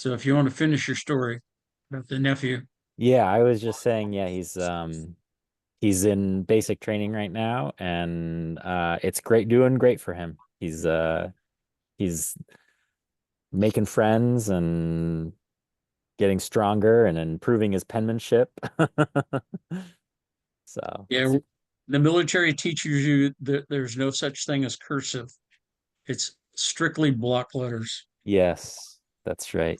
So if you want to finish your story about the nephew. Yeah, I was just saying, yeah, he's in basic training right now, and it's doing great for him. He's making friends and getting stronger and improving his penmanship. So Yeah, the military teaches you that there's no such thing as cursive. It's strictly block letters. yes, that's right.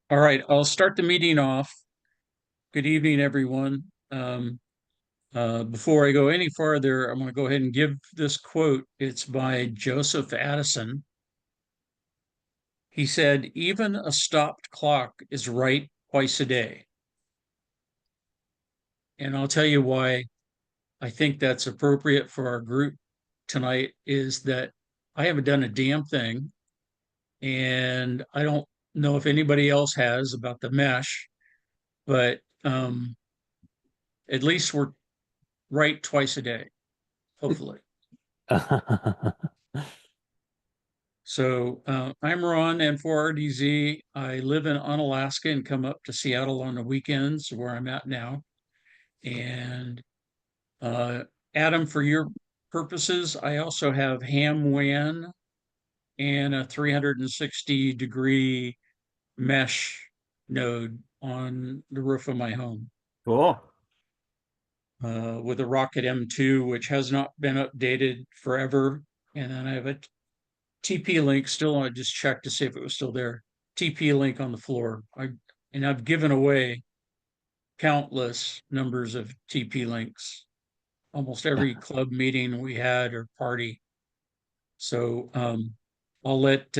All right, I'll start the meeting off. Good evening, everyone. Before I go any farther, I'm going to go ahead and give this quote. It's by Joseph Addison. He said, "Even a stopped clock is right twice a day." And I'll tell you why I think that's appropriate for our group tonight is that I haven't done a damn thing. And I don't know if anybody else has about the mesh, but at least we're right twice a day, hopefully. So I'm Ron, N4RDZ. I live in Unalaska and come up to Seattle on the weekends, where I'm at now. And uh, Adam, for your purposes, I also have ham WAN and a 360-degree mesh node on the roof of my home Cool. with a Rocket M2, which has not been updated forever. And then I have a TP link still. I just checked to see if it was still there. TP link on the floor. And I've given away countless numbers of TP links, almost every club meeting we had or party. So I'll let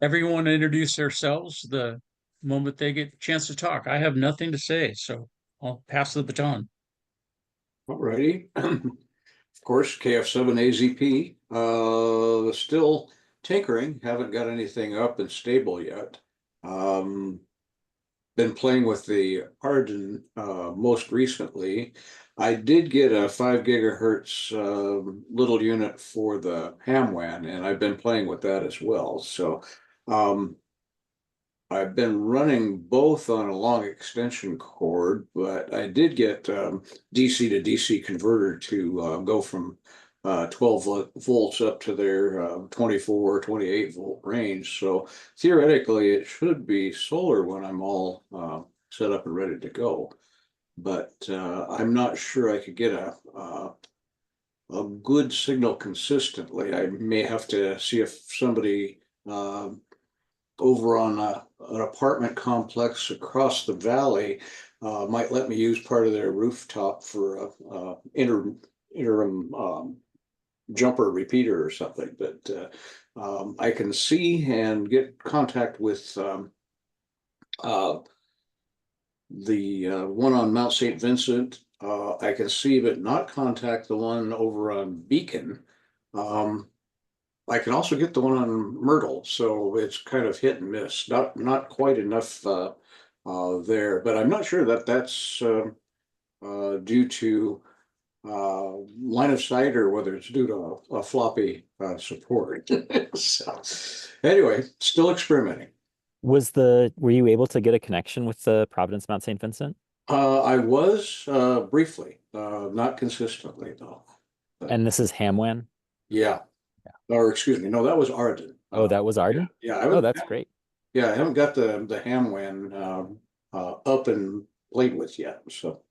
everyone introduce themselves the moment they get a chance to talk. I have nothing to say, so I'll pass the baton. Alrighty. Of course, KF7AZP. Still tinkering. Haven't got anything up and stable yet. Been playing with the AREDN most recently. I did get a 5 GHz little unit for the ham WAN, and I've been playing with that as well. So I've been running both on a long extension cord, but I did get DC to DC converter to go from 12 volts up to their 24, 28 volt range. So theoretically, it should be solar when I'm all set up and ready to go. But I'm not sure I could get a good signal consistently. I may have to see if somebody over on an apartment complex across the valley might let me use part of their rooftop for a interim jumper repeater or something. But I can see and get contact with the one on Mount St. Vincent. I can see but not contact the one over on Beacon. I can also get the one on Myrtle, so it's kind of hit and miss. Not quite enough there, but I'm not sure that that's due to line of sight or whether it's due to a floppy support. So anyway, still experimenting. Were you able to get a connection with the Providence Mount St. Vincent? I was briefly, not consistently though. But, And this is Hamwan? yeah. Or excuse me, no, that was AREDN. Oh, that was Arden? Yeah, Oh, that's great. yeah, I haven't got the ham WAN up and played with yet. So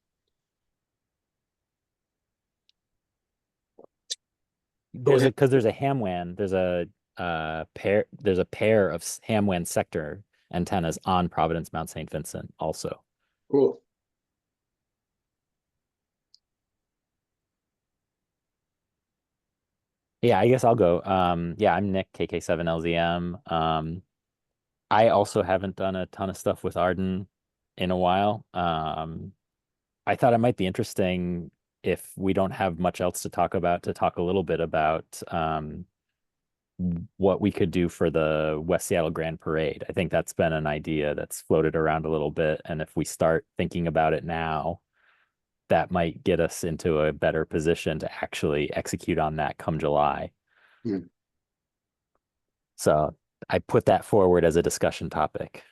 go ahead. Because there's a Hamwan, there's a pair of Hamwan sector antennas on Providence Mount St. Vincent also. Cool. Yeah, I guess I'll go. Yeah, I'm Nick, KK7LZM. I also haven't done a ton of stuff with Arden in a while. I thought it might be interesting if we don't have much else to talk about, to talk a little bit about what we could do for the West Seattle Grand Parade. I think that's been an idea that's floated around a little bit. And if we start thinking about it now, that might get us into a better position to actually execute on that come July. Hmm. So I put that forward as a discussion topic.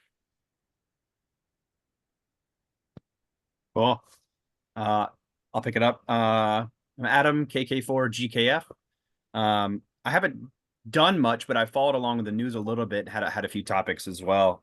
Cool. I'll pick it up. I'm Adam, KK4GKF. I haven't done much, but I followed along with the news a little bit, had a few topics as well.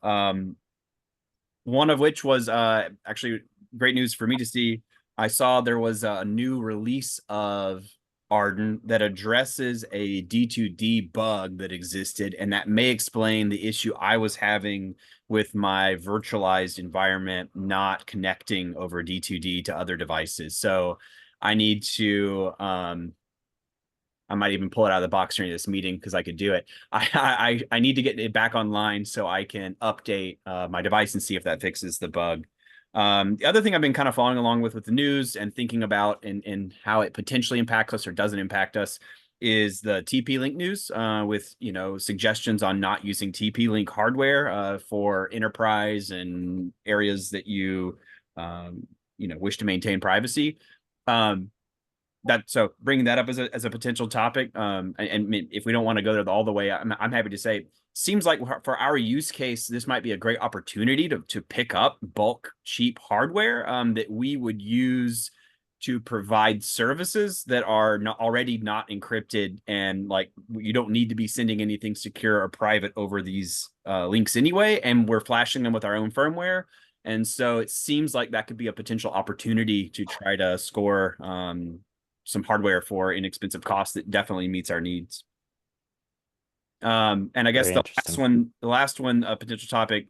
One of which was actually great news for me to see. I saw there was a new release of AREDN that addresses a D2D bug that existed, and that may explain the issue I was having with my virtualized environment not connecting over D2D to other devices. So I need to I might even pull it out of the box during this meeting because I could do it. I need to get it back online so I can update my device and see if that fixes the bug. The other thing I've been kind of following along with the news and thinking about and how it potentially impacts us or doesn't impact us is the TP-Link news with, you know, suggestions on not using TP-Link hardware for enterprise and areas that you, you know, wish to maintain privacy. So bringing that up as a potential topic, and if we don't want to go there all the way, I'm happy to say, seems like for our use case, this might be a great opportunity to pick up bulk cheap hardware that we would use to provide services that are already not encrypted, and like you don't need to be sending anything secure or private over these links anyway, and we're flashing them with our own firmware. And so it seems like that could be a potential opportunity to try to score some hardware for inexpensive cost that definitely meets our needs. And I guess Very the interesting. last one, potential topic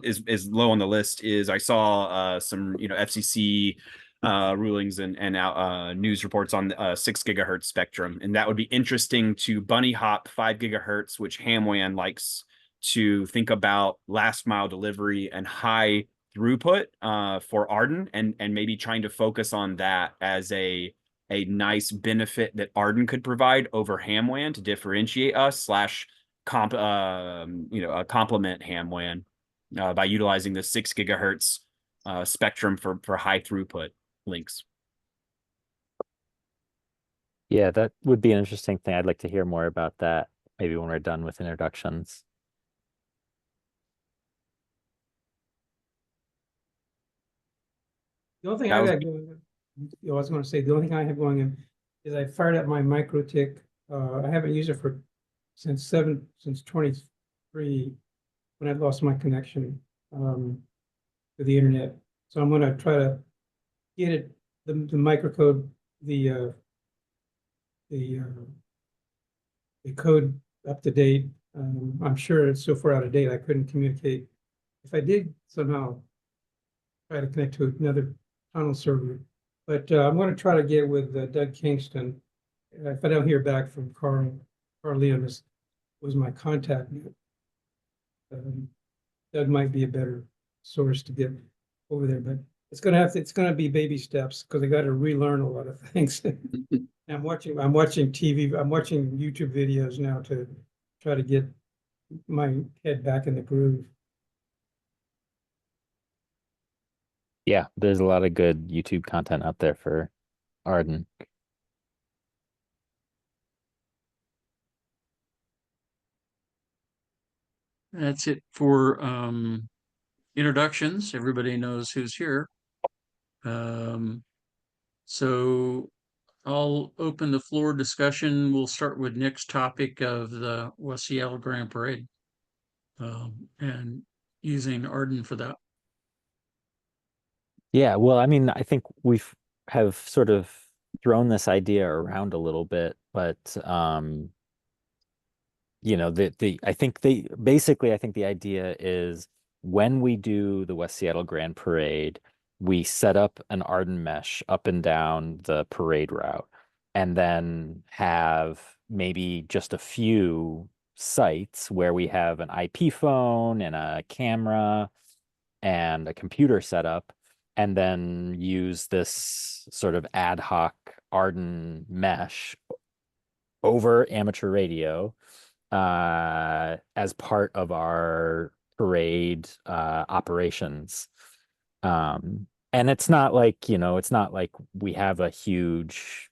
is low on the list is I saw some, you know, FCC rulings and news reports on 6 gigahertz spectrum, and that would be interesting to bunny hop 5 gigahertz, which HamWAN likes to think about last mile delivery and high throughput for AREDN, and maybe trying to focus on that as a nice benefit that AREDN could provide over HamWAN to differentiate us / complement HamWAN by utilizing the 6 gigahertz spectrum for high throughput links. Yeah, that would be an interesting thing. I'd like to hear more about that maybe when we're done with introductions. The only thing That I was- got going, I was going to say, the only thing I have going in is I fired up my MikroTik. I haven't used it since 23 when I lost my connection to the internet. So I'm going to try to get it the microcode the code up to date. I'm sure it's so far out of date I couldn't communicate. If I did somehow try to connect to another tunnel server, but I'm going to try to get with Doug Kingston. If I don't hear back from Carl Liam was my contact. Doug might be a better source to get over there, but it's going to be baby steps because I got to relearn a lot of things. I'm watching TV, I'm watching YouTube videos now to try to get my head back in the groove. Yeah, there's a lot of good YouTube content out there for AREDN. That's it for introductions. Everybody knows who's here. So I'll open the floor discussion. We'll start with Nick's topic of the West Seattle Grand Parade and using AREDN for that. Yeah, well, I mean, I think have sort of thrown this idea around a little bit, but you know, I think the idea is when we do the West Seattle Grand Parade, we set up an AREDNMESH up and down the parade route, and then have maybe just a few sites where we have an IP phone and a camera and a computer setup, and then use this sort of ad hoc AREDN mesh over amateur radio as part of our parade operations. And it's not like, you know, it's not like we have a huge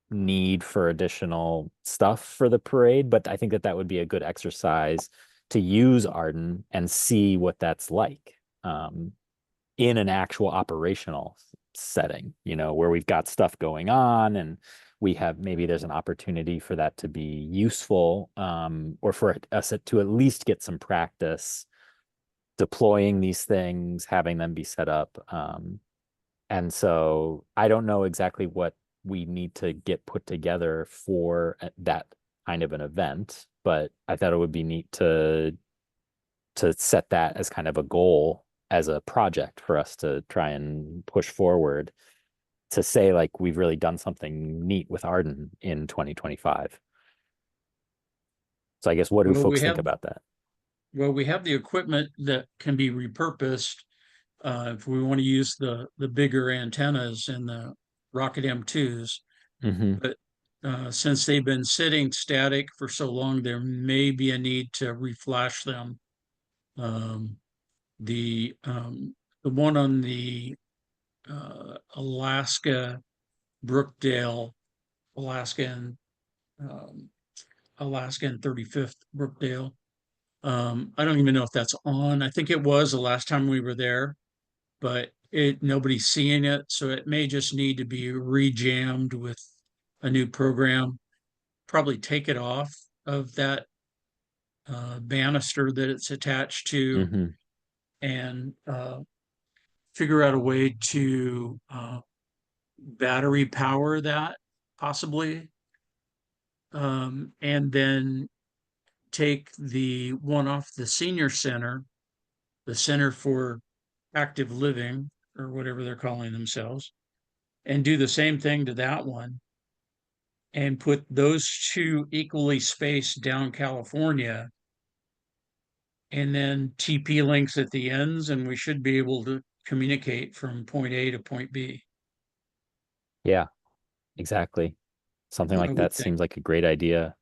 need for additional stuff for the parade, but I think that would be a good exercise to use AREDN and see what that's like. in an actual operational setting, you know, where we've got stuff going on and we have, maybe there's an opportunity for that to be useful, or for us to at least get some practice deploying these things, having them be set up. And so I don't know exactly what we need to get put together for that kind of an event, but I thought it would be neat to set that as kind of a goal, as a project for us to try and push forward, to say like we've really done something neat with AREDN in 2025. So I guess, what do Well, folks think about that? Well, we have the equipment that can be repurposed if we want to use the bigger antennas in the Rocket M2s. Mm-hmm. But since they've been sitting static for so long, there may be a need to reflash them. The one on the Alaska, Brookdale, Alaska and Alaska and 35th Brookdale. I don't even know if that's on. I think it was the last time we were there, but nobody's seeing it, so it may just need to be rejammed with a new program. Probably take it off of that banister that it's attached to, Mm-hmm. and figure out a way to battery power that, possibly, and then take the one off the senior center, the Center for Active Living, or whatever they're calling themselves, and do the same thing to that one, and put those two equally spaced down California, and then TP links at the ends, and we should be able to communicate from point A to point B. Yeah, exactly. Something I like would that think. seems like a great idea.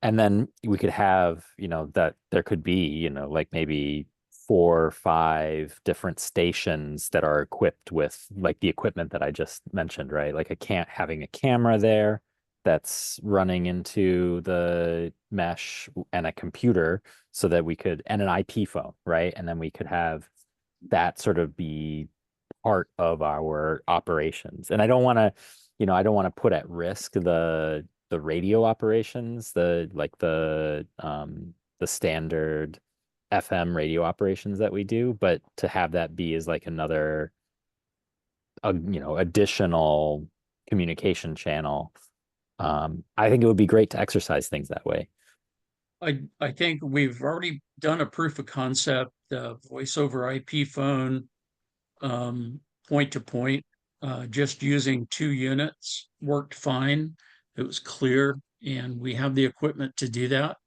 And then we could have, you know, that there could be, you know, like maybe 4 or 5 different stations that are equipped with like the equipment that I just mentioned, right? Like having a camera there that's running into the mesh, and a computer, so that we could, and an IP phone, right? And then we could have that sort of be part of our operations. And I don't want to, you know, I don't want to put at risk the radio operations, the standard FM radio operations that we do, but to have that be as like another, you know, additional communication channel. I think it would be great to exercise things that way. I think we've already done a proof of concept, voice over IP phone, point to point, just using 2 units worked fine. It was clear, and we have the equipment to do that.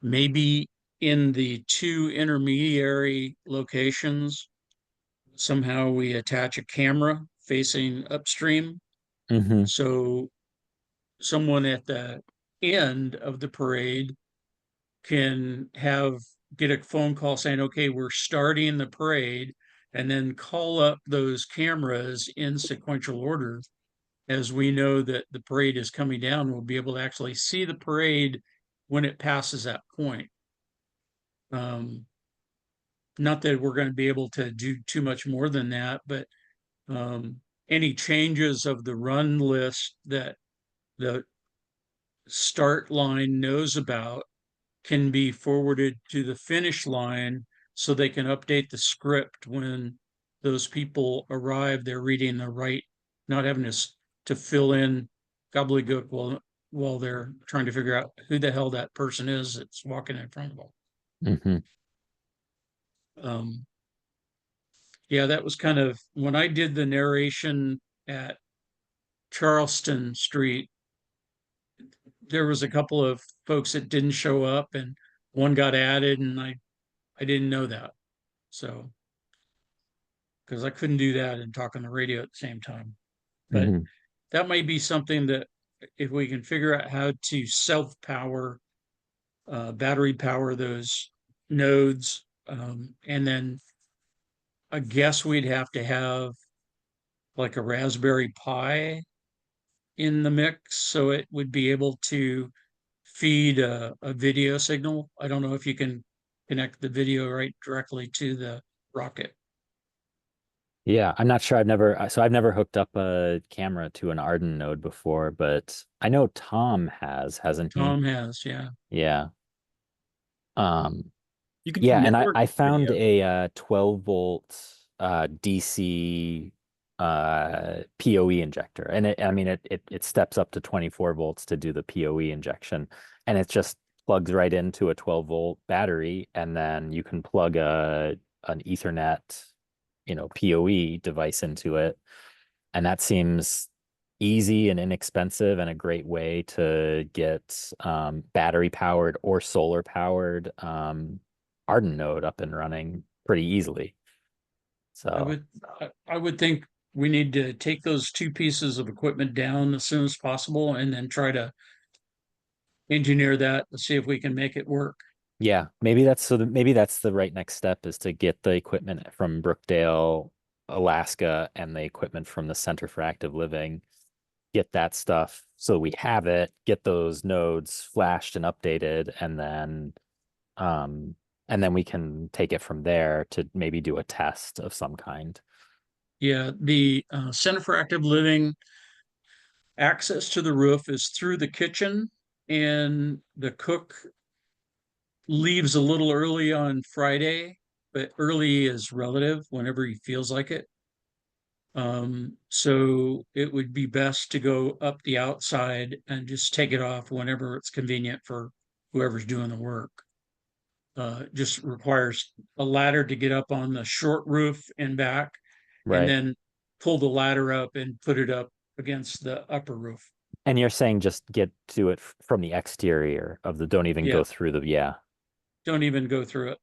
Maybe in the 2 intermediary locations, somehow we attach a camera facing upstream. Mm-hmm. So someone at the end of the parade can get a phone call saying, okay, we're starting the parade, and then call up those cameras in sequential order. As we know that the parade is coming down, we'll be able to actually see the parade when it passes that point. Not that we're going to be able to do too much more than that, but any changes of the run list that the start line knows about can be forwarded to the finish line, so they can update the script when those people arrive. They're reading the right, not having to fill in gobbledygook while they're trying to figure out who the hell that person is that's walking in front of them. Mm-hmm. Yeah, that was kind of when I did the narration at Charleston Street. There was a couple of folks that didn't show up, and one got added, and I didn't know that. So, because I couldn't do that and talk on the radio at the same time. But Mm-hmm. that might be something that, if we can figure out how to self-power, battery power those nodes, and then I guess we'd have to have like a Raspberry Pi in the mix, so it would be able to feed a video signal. I don't know if you can connect the video right directly to the rocket. Yeah, I'm not sure. I've never hooked up a camera to an AREDN node before, but I know Tom hasn't he? Tom has, yeah. Yeah. Um, You can do yeah, and network I found video. a 12 volt DC PoE injector, and I mean it steps up to 24 volts to do the PoE injection, and it just plugs right into a 12 volt battery, and then you can plug an Ethernet, PoE device into it, and that seems easy and inexpensive and a great way to get battery powered or solar powered AREDN node up and running pretty easily. So I would think we need to take those two pieces of equipment down as soon as possible and then try to engineer that to see if we can make it work. yeah, maybe that's the right next step, is to get the equipment from Brookdale, Alaska, and the equipment from the Center for Active Living, get that stuff so we have it, get those nodes flashed and updated, and then we can take it from there to maybe do a test of some kind. Yeah, the Center for Active Living access to the roof is through the kitchen, and the cook leaves a little early on Friday, but early is relative whenever he feels like it. So it would be best to go up the outside and just take it off whenever it's convenient for whoever's doing the work. Just requires a ladder to get up on the short roof and back, and Right. then pull the ladder up and put it up against the upper roof. And you're saying just get to it from the exterior of don't even Yeah. go through yeah. Don't even go through it.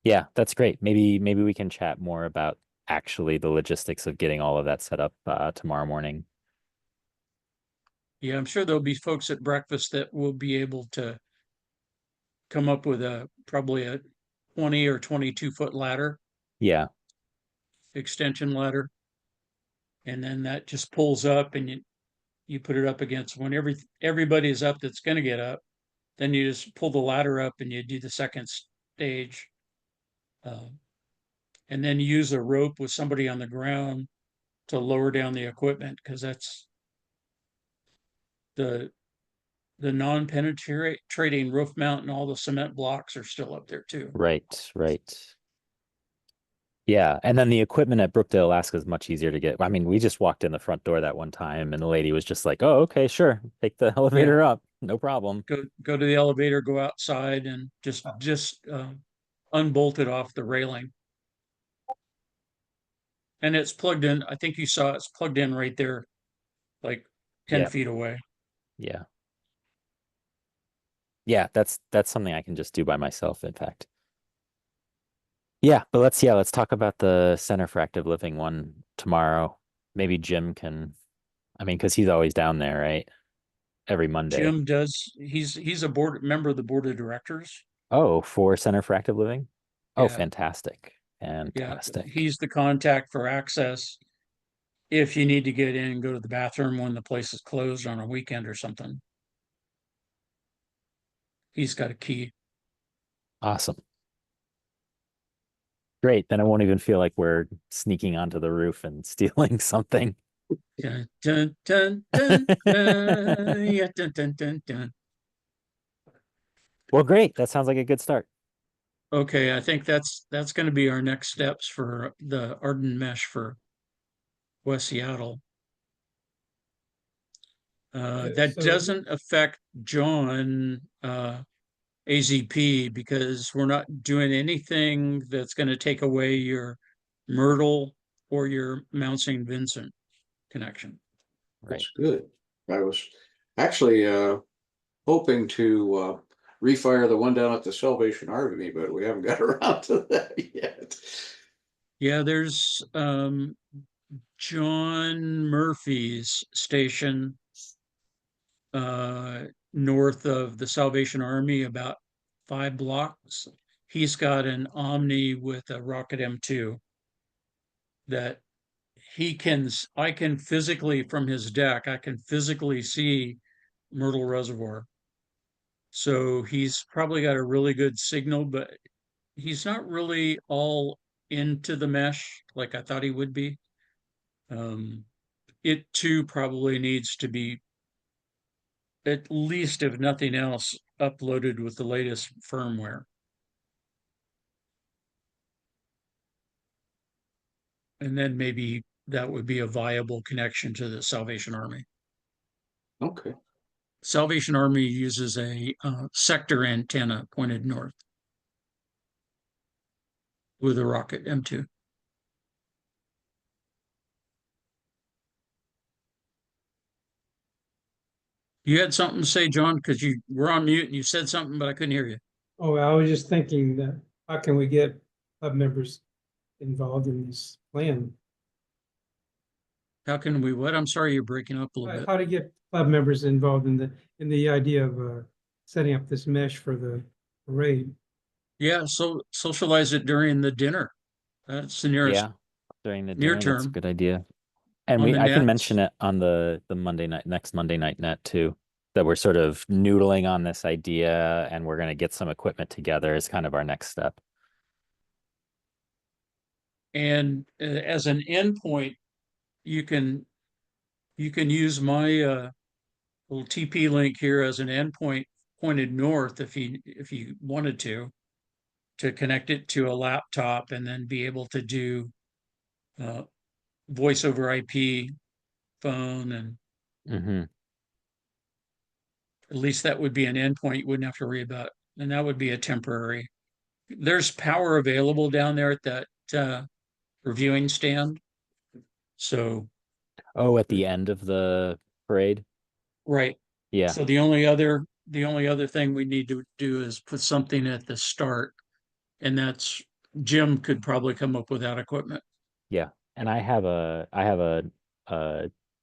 Yeah, that's great. Maybe we can chat more about actually the logistics of getting all of that set up tomorrow morning. Yeah, I'm sure there'll be folks at breakfast that will be able to come up with probably a 20 or 22-foot ladder, Yeah. extension ladder. And then that just pulls up, and you put it up against when everybody's up that's going to get up. Then you just pull the ladder up and you do the second stage. And then use a rope with somebody on the ground to lower down the equipment, because that's the non-penetrating roof mount, and all the cement blocks are still up there too. Right, right. Yeah, and then the equipment at Brookdale, Alaska is much easier to get. I mean, we just walked in the front door that one time, and the lady was just like, "Oh, okay, sure, take the elevator up, no problem." Go to the elevator, go outside, and just unbolt it off the railing. And it's plugged in. I think you saw it's plugged in right there, like 10 Yeah. feet away. Yeah. Yeah, that's something I can just do by myself, in fact. Yeah, but let's talk about the Center for Active Living one tomorrow. Maybe Jim can, I mean, because he's always down there, right? Every Monday. Jim does. He's a member of the board of directors. Oh, for Center for Active Living? Oh, Yeah. fantastic. Yeah, Fantastic. he's the contact for access if you need to get in and go to the bathroom when the place is closed on a weekend or something. He's got a key. Awesome. Great. Then I won't even feel like we're sneaking onto the roof and stealing something. Dun, dun, dun, dun, dun, yeah, dun, dun, dun, dun. Well, great. That sounds like a good start. Okay, I think that's going to be our next steps for the AREDNMESH for West Seattle. That So- doesn't affect John AZP, because we're not doing anything that's going to take away your Myrtle or your Mount St. Vincent connection. Right. That's good. I was actually hoping to refire the one down at the Salvation Army, but we haven't got around to that yet. Yeah, there's John Murphy's station north of the Salvation Army, about 5 blocks. He's got an Omni with a Rocket M2 that I can physically, from his deck, I can physically see Myrtle Reservoir. So he's probably got a really good signal, but he's not really all into the mesh like I thought he would be. It too probably needs to be, at least if nothing else, uploaded with the latest firmware. And then maybe that would be a viable connection to the Salvation Army. Okay. Salvation Army uses a sector antenna pointed north with a rocket M2. You had something to say, John, because you were on mute and you said something, but I couldn't hear you. Oh, I was just thinking that how can we get club members involved in this plan? How can we, what? I'm sorry, you're breaking up a little bit. How to get club members involved in the idea of setting up this mesh for the parade? Yeah, so socialize it during the dinner. That's the nearest Yeah, during the near dinner, that's a term. good idea. And On the I can nets. mention it on the Monday night, next Monday night net too, that we're sort of noodling on this idea and we're going to get some equipment together as kind of our next step. And as an endpoint, you can use my little TP link here as an endpoint pointed north if you wanted to connect it to a laptop and then be able to do voice over IP phone, and Mm-hmm. at least that would be an endpoint you wouldn't have to worry about, and that would be a temporary. There's power available down there at that reviewing stand. So Oh, at the end of the parade? right. Yeah. So the only other thing we need to do is put something at the start, and that's Jim could probably come up with that equipment. Yeah. And I have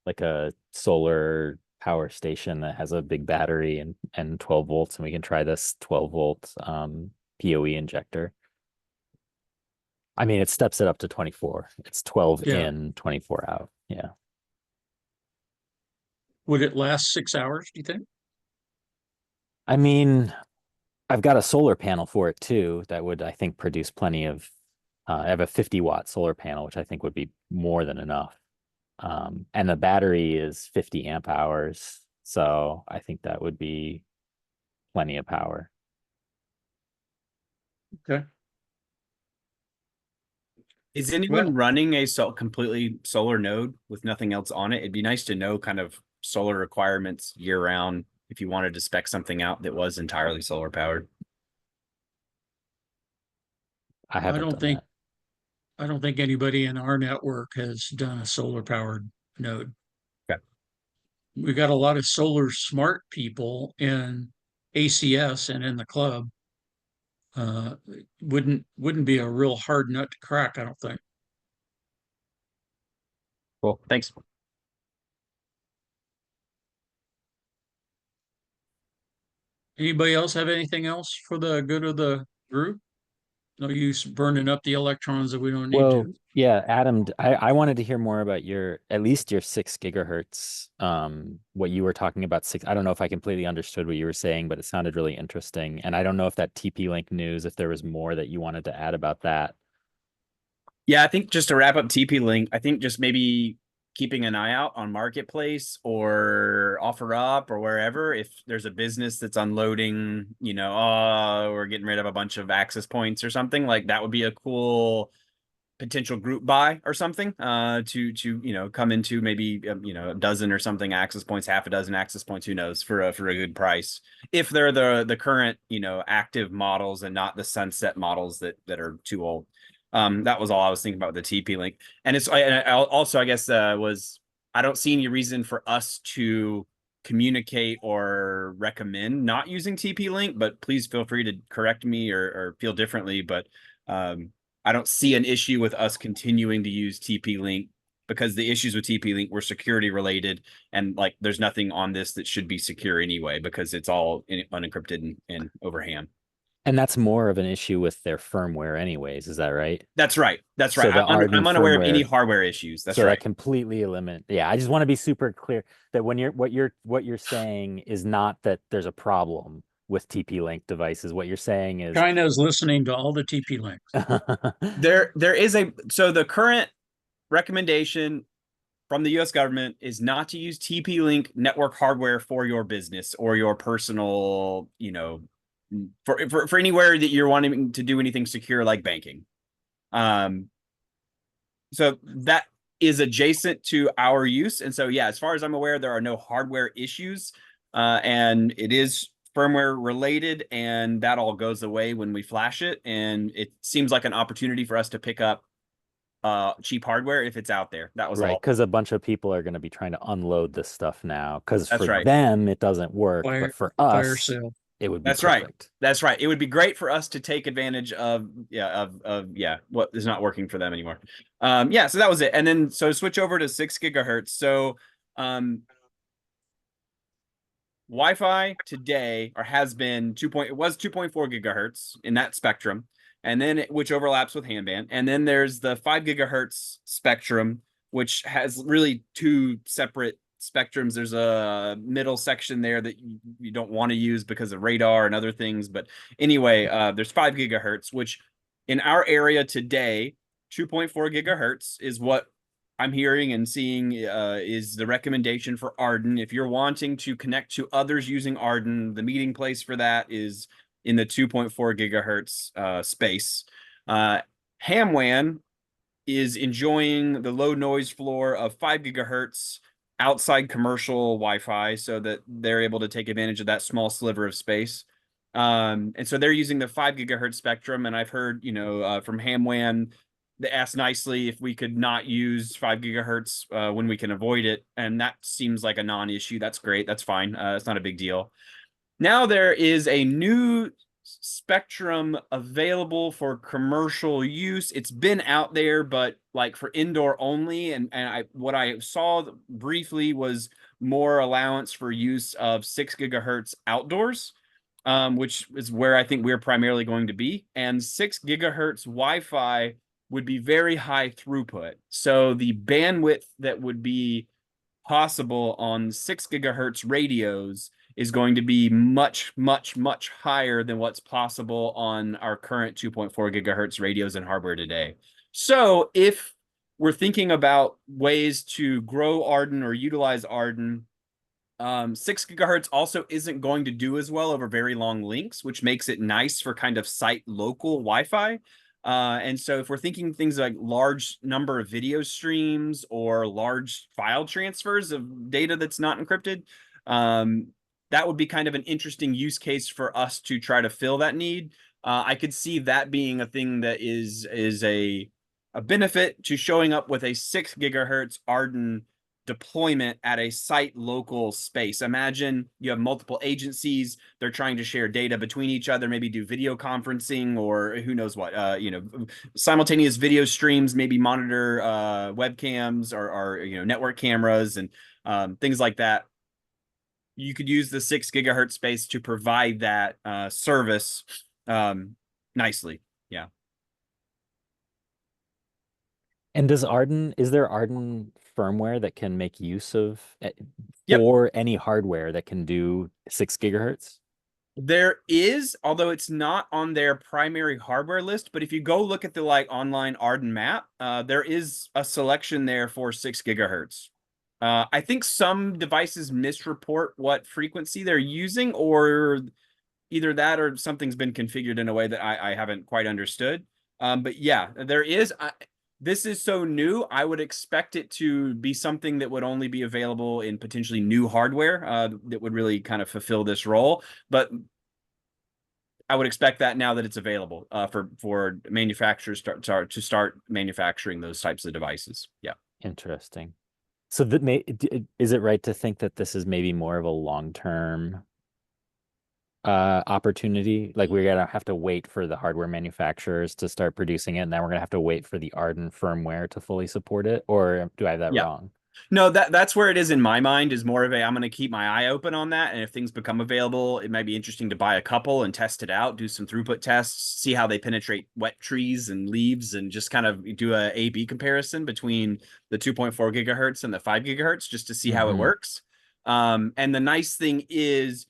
like a solar power station that has a big battery and 12 volts, and we can try this 12 volt PoE injector. I mean, it steps it up to 24. It's 12 Yeah. in, 24 out. Yeah. Would it last 6 hours, do you think? I mean, I've got a solar panel for it too that would, I think, produce plenty of I have a 50-watt solar panel, which I think would be more than enough. And the battery is 50 amp hours. So I think that would be plenty of power. Okay. Is anyone Well- running a completely solar node with nothing else on it? It'd be nice to know kind of solar requirements year round if you wanted to spec something out that was entirely solar powered. I haven't don't done think that. I don't think anybody in our network has done a solar powered node. Okay. We got a lot of solar smart people in ACS and in the club. Wouldn't be a real hard nut to crack, I don't think. Cool. Thanks. Anybody else have anything else for the good of the group? No use burning up the electrons that we don't need Well, to. yeah, Adam, I wanted to hear more about at least your 6 gigahertz, what you were talking about. I don't know if I completely understood what you were saying, but it sounded really interesting. And I don't know if that TP-Link news, if there was more that you wanted to add about that. Yeah, I think just to wrap up TP-Link, I think just maybe keeping an eye out on Marketplace or OfferUp or wherever. If there's a business that's unloading, we're getting rid of a bunch of access points or something, like that would be a cool potential group buy or something to come into maybe a dozen or something access points, half a dozen access points, who knows, for a good price, if they're the current active models and not the sunset models that are too old. That was all I was thinking about with the TP-Link. And I also, I guess, I don't see any reason for us to communicate or recommend not using TP-Link, but please feel free to correct me or feel differently. But I don't see an issue with us continuing to use TP-Link, because the issues with TP-Link were security related, and like there's nothing on this that should be secure anyway, because it's all unencrypted and over ham. And that's more of an issue with their firmware anyways, is that right? That's right. That's right. So the AREDN I'm unaware of any firmware- hardware issues. That's So right. that completely eliminate. Yeah, I just want to be super clear that when what you're saying is not that there's a problem, with TP-Link devices. What you're saying is China is listening to all the TP links. There is so the current recommendation from the US government is not to use TP-Link network hardware for your business or your personal, for anywhere that you're wanting to do anything secure like banking. So that is adjacent to our use. And so, yeah, as far as I'm aware, there are no hardware issues, and it is firmware related, and that all goes away when we flash it. And it seems like an opportunity for us to pick up cheap hardware if it's out there. That was right, all. because a bunch of people are going to be trying to unload this stuff now. Because That's for right. them it doesn't work, Fire- but for Fire us sale. it would be That's right. perfect. That's right. It would be great for us to take advantage of what is not working for them anymore. Yeah, so that was it. And then so switch over to 6 gigahertz. So Wi-Fi today has been it was 2.4 gigahertz in that spectrum, and then which overlaps with handband. And then there's the 5 gigahertz spectrum, which has really two separate spectrums. There's a middle section there that you don't want to use because of radar and other things. But anyway, there's 5 gigahertz, which in our area today, 2.4 gigahertz is what I'm hearing and seeing is the recommendation for AREDN. If you're wanting to connect to others using AREDN, the meeting place for that is in the 2.4 gigahertz space. HamWAN is enjoying the low noise floor of 5 gigahertz outside commercial Wi-Fi so that they're able to take advantage of that small sliver of space. And so they're using the 5 gigahertz spectrum. And I've heard, from HamWAN, they asked nicely if we could not use 5 gigahertz when we can avoid it. And that seems like a non-issue. That's great. That's fine. It's not a big deal. Now there is a new spectrum available for commercial use. It's been out there, but like for indoor only. And what I saw briefly was more allowance for use of 6 gigahertz outdoors, which is where I think we're primarily going to be. And 6 gigahertz Wi-Fi would be very high throughput. So the bandwidth that would be possible on 6 gigahertz radios is going to be much, much, much higher than what's possible on our current 2.4 gigahertz radios and hardware today. So if we're thinking about ways to grow AREDN or utilize AREDN, 6 gigahertz also isn't going to do as well over very long links, which makes it nice for kind of site local Wi-Fi. And so if we're thinking things like large number of video streams or large file transfers of data that's not encrypted, that would be kind of an interesting use case for us to try to fill that need. I could see that being a thing that is a benefit to showing up with a 6 gigahertz AREDN deployment at a site local space. Imagine you have multiple agencies, they're trying to share data between each other, maybe do video conferencing or who knows what, simultaneous video streams, maybe monitor webcams or network cameras and things like that. You could use the 6 gigahertz space to provide that service nicely. Yeah. And is there AREDN firmware that can make use of Yep. for any hardware that can do 6 gigahertz? There is, although it's not on their primary hardware list, but if you go look at the online AREDN map, there is a selection there for 6 gigahertz. I think some devices misreport what frequency they're using, or either that or something's been configured in a way that I haven't quite understood. But yeah, there is. This is so new, I would expect it to be something that would only be available in potentially new hardware that would really kind of fulfill this role. But I would expect that now that it's available for manufacturers to start manufacturing those types of devices. Yeah. Interesting. So is it right to think that this is maybe more of a long-term opportunity? Like we're gonna have to wait for the hardware manufacturers to start producing it, and then we're gonna have to wait for the AREDN firmware to fully support it, or do I have that wrong? No, that's where it is in my mind, is more of I'm going to keep my eye open on that. And if things become available, it might be interesting to buy a couple and test it out, do some throughput tests, see how they penetrate wet trees and leaves, and just kind of do a A/B comparison between the 2.4 gigahertz and the 5 gigahertz just to see how it works. And the nice thing is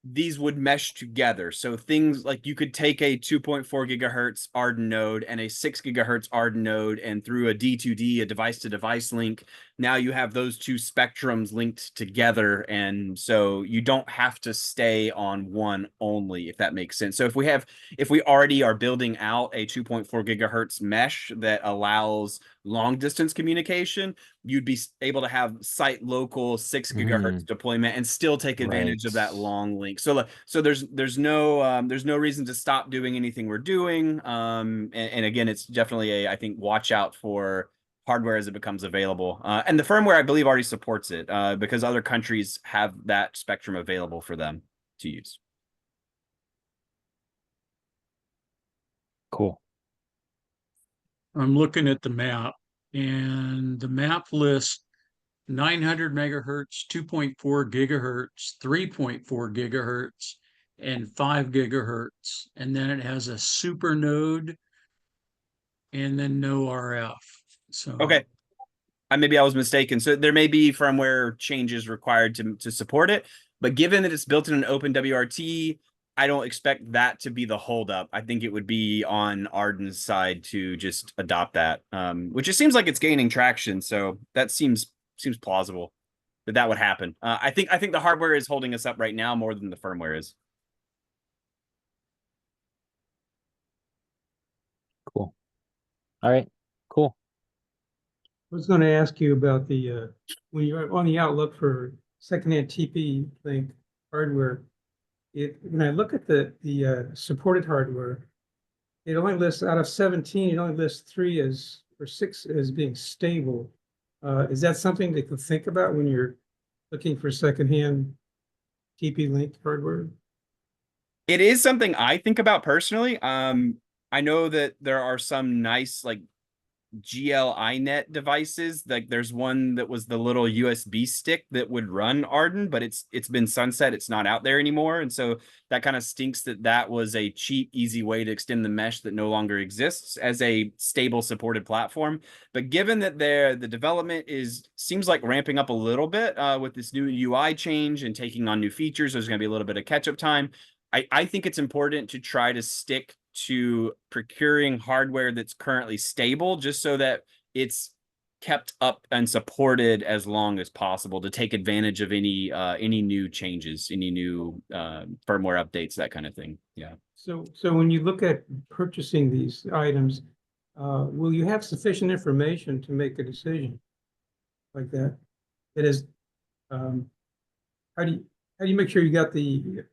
these would mesh together. So things like you could take a 2.4 gigahertz AREDN node and a 6 gigahertz AREDN node, and through a D2D, a device-to-device link, now you have those two spectrums linked together. And so you don't have to stay on one only, if that makes sense. So if we already are building out a 2.4 gigahertz mesh that allows long distance communication, you'd be able to have site local 6 gigahertz deployment and still take advantage of that long link. So there's no reason to stop doing anything we're doing. And again, it's definitely I think watch out for hardware as it becomes available. And the firmware, I believe, already supports it because other countries have that spectrum available for them to use. Cool. I'm looking at the map, and the map lists 900 megahertz, 2.4 gigahertz, 3.4 gigahertz, and 5 gigahertz. And then it has a super node and then no RF. So Okay. Maybe I was mistaken. So there may be firmware changes required to support it, but given that it's built in an open WRT, I don't expect that to be the holdup. I think it would be on AREDN's side to just adopt that, which it seems like it's gaining traction. So that seems plausible that would happen. I think the hardware is holding us up right now more than the firmware is. Cool. All right. Cool. I was going to ask you about the when you're on the outlook for secondhand TP link hardware. When I look at the supported hardware, it only lists out of 17. It only lists 3 or 6 as being stable. Is that something to think about when you're looking for secondhand TP link hardware? It is something I think about personally. I know that there are some nice like GLINet devices. Like there's one that was the little USB stick that would run AREDN, but it's been sunset. It's not out there anymore. And so that kind of stinks that was a cheap, easy way to extend the mesh that no longer exists as a stable supported platform. But given that the development seems like ramping up a little bit with this new UI change and taking on new features, there's going to be a little bit of catch-up time. I think it's important to try to stick to procuring hardware that's currently stable, just so that it's kept up and supported as long as possible to take advantage of any new changes, any new firmware updates, that kind of thing. Yeah. So when you look at purchasing these items, will you have sufficient information to make a decision like that? It is, how do you make sure you got the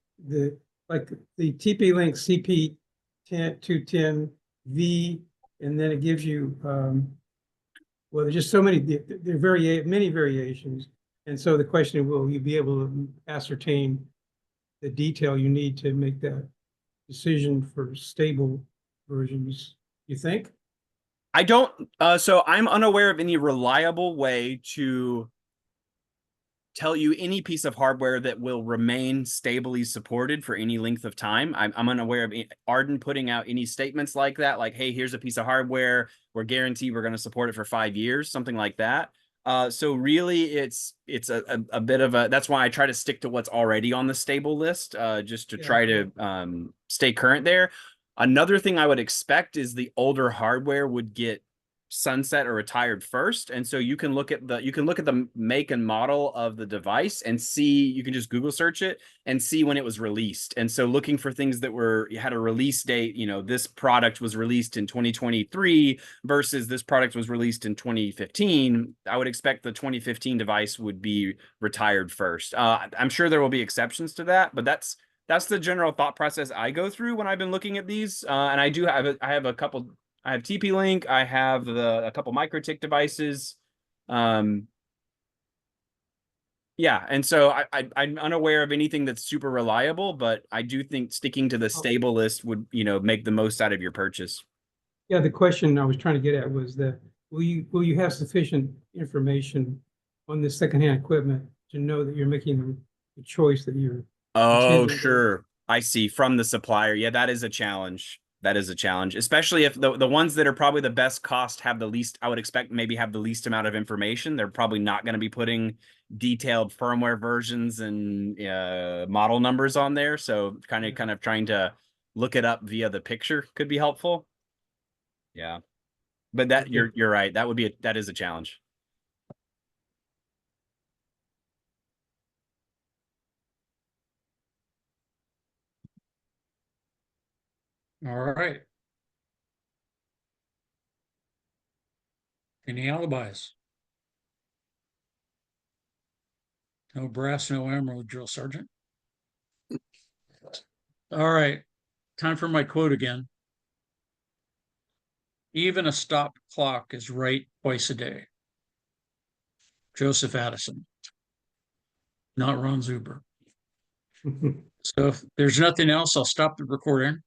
like the TP-Link CP210V, and then it gives you, well, there's just so many, there are many variations. And so the question is, will you be able to ascertain the detail you need to make that decision for stable versions, you think? I don't, so I'm unaware of any reliable way to tell you any piece of hardware that will remain stably supported for any length of time. I'm unaware of AREDN putting out any statements like that, like, hey, here's a piece of hardware, we're guaranteed we're going to support it for 5 years, something like that. So really it's a bit of a, that's why I try to stick to what's already on the stable list, just to try to stay current there. Another thing I would expect is the older hardware would get sunset or retired first, and so you can look at the make and model of the device and see, you can just Google search it and see when it was released. And so looking for things that had a release date, this product was released in 2023 versus this product was released in 2015, I would expect the 2015 device would be retired first. I'm sure there will be exceptions to that, but that's the general thought process I go through when I've been looking at these. And I have a couple. I have TP-Link. I have a couple MikroTik devices. Yeah, and so I'm unaware of anything that's super reliable, but I do think sticking to the stable list would, make the most out of your purchase. Yeah, the question I was trying to get at was that will you have sufficient information on this secondhand equipment to know that you're making the choice that you're. Oh, sure. I see. From the supplier. Yeah, that is a challenge. That is a challenge, especially if the ones that are probably the best cost have the least, I would expect maybe have the least amount of information. They're probably not going to be putting detailed firmware versions and model numbers on there. So kind of trying to look it up via the picture could be helpful. Yeah, but that you're right. That is a challenge. All right. Any alibis? No brass, no emerald, drill sergeant. All right, time for my quote again. Even a stopped clock is right twice a day. Joseph Addison, not Ron Zuber. So if there's nothing else, I'll stop the recording.